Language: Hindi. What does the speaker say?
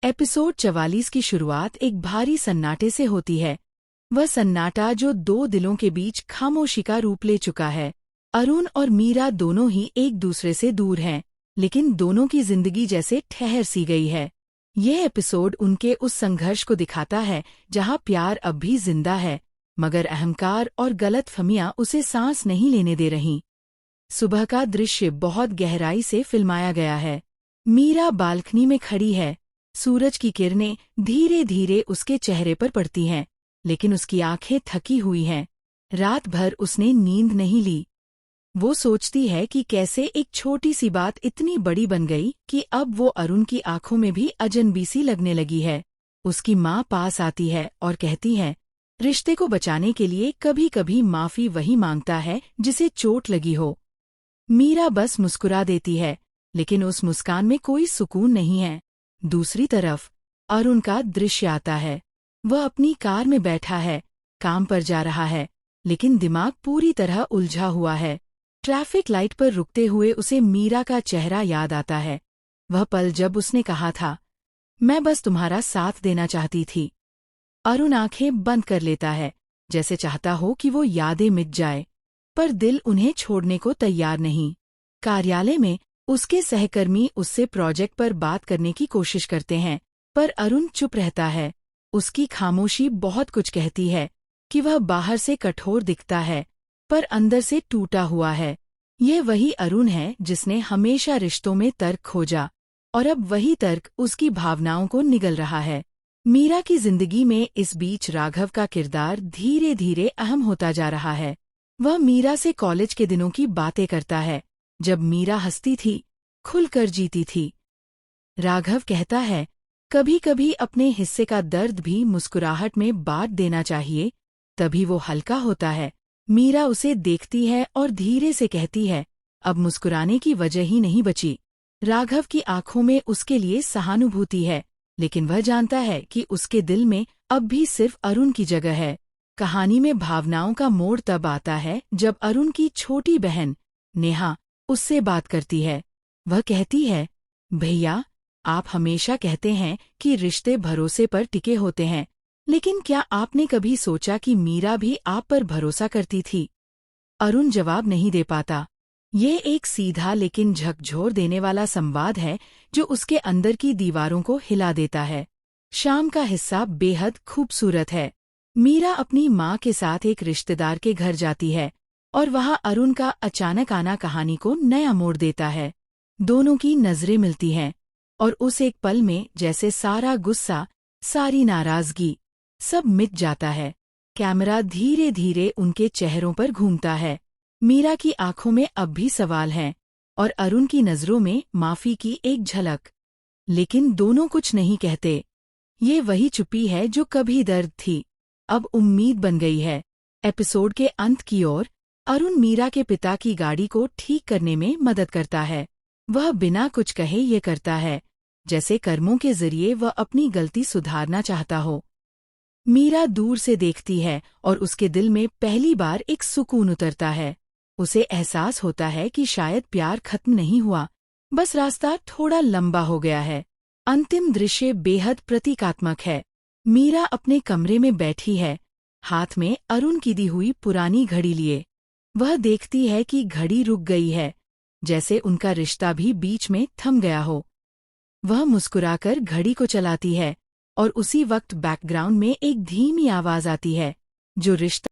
एपिसोड 44 की शुरुआत एक भारी सन्नाटे से होती है। वह सन्नाटा जो दो दिलों के बीच खामोशी का रूप ले चुका है। अरुण और मीरा दोनों ही एक दूसरे से दूर हैं, लेकिन दोनों की जिंदगी जैसे ठहर सी गई है। यह एपिसोड उनके उस संघर्ष को दिखाता है जहां प्यार अब भी जिंदा है, मगर अहंकार और गलतफहमियां उसे सांस नहीं लेने दे रहीं। सुबह का दृश्य बहुत गहराई से फिल्माया गया है। मीरा बालकनी में खड़ी है। सूरज की किरणें धीरे धीरे उसके चेहरे पर पड़ती हैं, लेकिन उसकी आंखें थकी हुई हैं। रात भर उसने नींद नहीं ली। वो सोचती है कि कैसे एक छोटी सी बात इतनी बड़ी बन गई कि अब वो अरुण की आंखों में भी अजनबी सी लगने लगी है। उसकी माँ पास आती है और कहती है, रिश्ते को बचाने के लिए कभी कभी माफी वही मांगता है जिसे चोट लगी हो। मीरा बस मुस्कुरा देती है, लेकिन उस मुस्कान में कोई सुकून नहीं है। दूसरी तरफ अरुण का दृश्य आता है। वह अपनी कार में बैठा है, काम पर जा रहा है, लेकिन दिमाग पूरी तरह उलझा हुआ है। ट्रैफिक लाइट पर रुकते हुए उसे मीरा का चेहरा याद आता है। वह पल जब उसने कहा था, मैं बस तुम्हारा साथ देना चाहती थी। अरुण आंखें बंद कर लेता है, जैसे चाहता हो कि वो यादें मिट जाए, पर दिल उन्हें छोड़ने को तैयार नहीं। कार्यालय में उसके सहकर्मी उससे प्रोजेक्ट पर बात करने की कोशिश करते हैं, पर अरुण चुप रहता है। उसकी खामोशी बहुत कुछ कहती है कि वह बाहर से कठोर दिखता है, पर अंदर से टूटा हुआ है। ये वही अरुण है जिसने हमेशा रिश्तों में तर्क खोजा, और अब वही तर्क उसकी भावनाओं को निगल रहा है। मीरा की जिंदगी में इस बीच राघव का किरदार धीरे धीरे अहम होता जा रहा है। वह मीरा से कॉलेज के दिनों की बातें करता है, जब मीरा हंसती थी, खुलकर जीती थी। राघव कहता है, कभी कभी अपने हिस्से का दर्द भी मुस्कुराहट में बांट देना चाहिए, तभी वो हल्का होता है। मीरा उसे देखती है और धीरे से कहती है, अब मुस्कुराने की वजह ही नहीं बची। राघव की आंखों में उसके लिए सहानुभूति है, लेकिन वह जानता है कि उसके दिल में अब भी सिर्फ अरुण की जगह है। कहानी में भावनाओं का मोड़ तब आता है जब अरुण की छोटी बहन नेहा उससे बात करती है। वह कहती है, भैया, आप हमेशा कहते हैं कि रिश्ते भरोसे पर टिके होते हैं, लेकिन क्या आपने कभी सोचा कि मीरा भी आप पर भरोसा करती थी? अरुण जवाब नहीं दे पाता। ये एक सीधा लेकिन झकझोर देने वाला संवाद है जो उसके अंदर की दीवारों को हिला देता है। शाम का हिस्सा बेहद खूबसूरत है। मीरा अपनी माँ के साथ एक रिश्तेदार के घर जाती है, और वहां अरुण का अचानक आना कहानी को नया मोड़ देता है। दोनों की नजरें मिलती हैं, और उस एक पल में जैसे सारा गुस्सा, सारी नाराजगी, सब मिट जाता है। कैमरा धीरे धीरे उनके चेहरों पर घूमता है। मीरा की आंखों में अब भी सवाल हैं, और अरुण की नजरों में माफी की एक झलक। लेकिन दोनों कुछ नहीं कहते। ये वही चुप्पी है जो कभी दर्द थी, अब उम्मीद बन गई है। एपिसोड के अंत की ओर अरुण मीरा के पिता की गाड़ी को ठीक करने में मदद करता है। वह बिना कुछ कहे ये करता है, जैसे कर्मों के जरिए वह अपनी गलती सुधारना चाहता हो। मीरा दूर से देखती है और उसके दिल में पहली बार एक सुकून उतरता है। उसे एहसास होता है कि शायद प्यार खत्म नहीं हुआ, बस रास्ता थोड़ा लंबा हो गया है। अंतिम दृश्य बेहद प्रतीकात्मक है। मीरा अपने कमरे में बैठी है, हाथ में अरुण की दी हुई पुरानी घड़ी लिए। वह देखती है कि घड़ी रुक गई है, जैसे उनका रिश्ता भी बीच में थम गया हो। वह मुस्कुराकर घड़ी को चलाती है, और उसी वक्त बैकग्राउंड में एक धीमी आवाज आती है, जो रिश्ता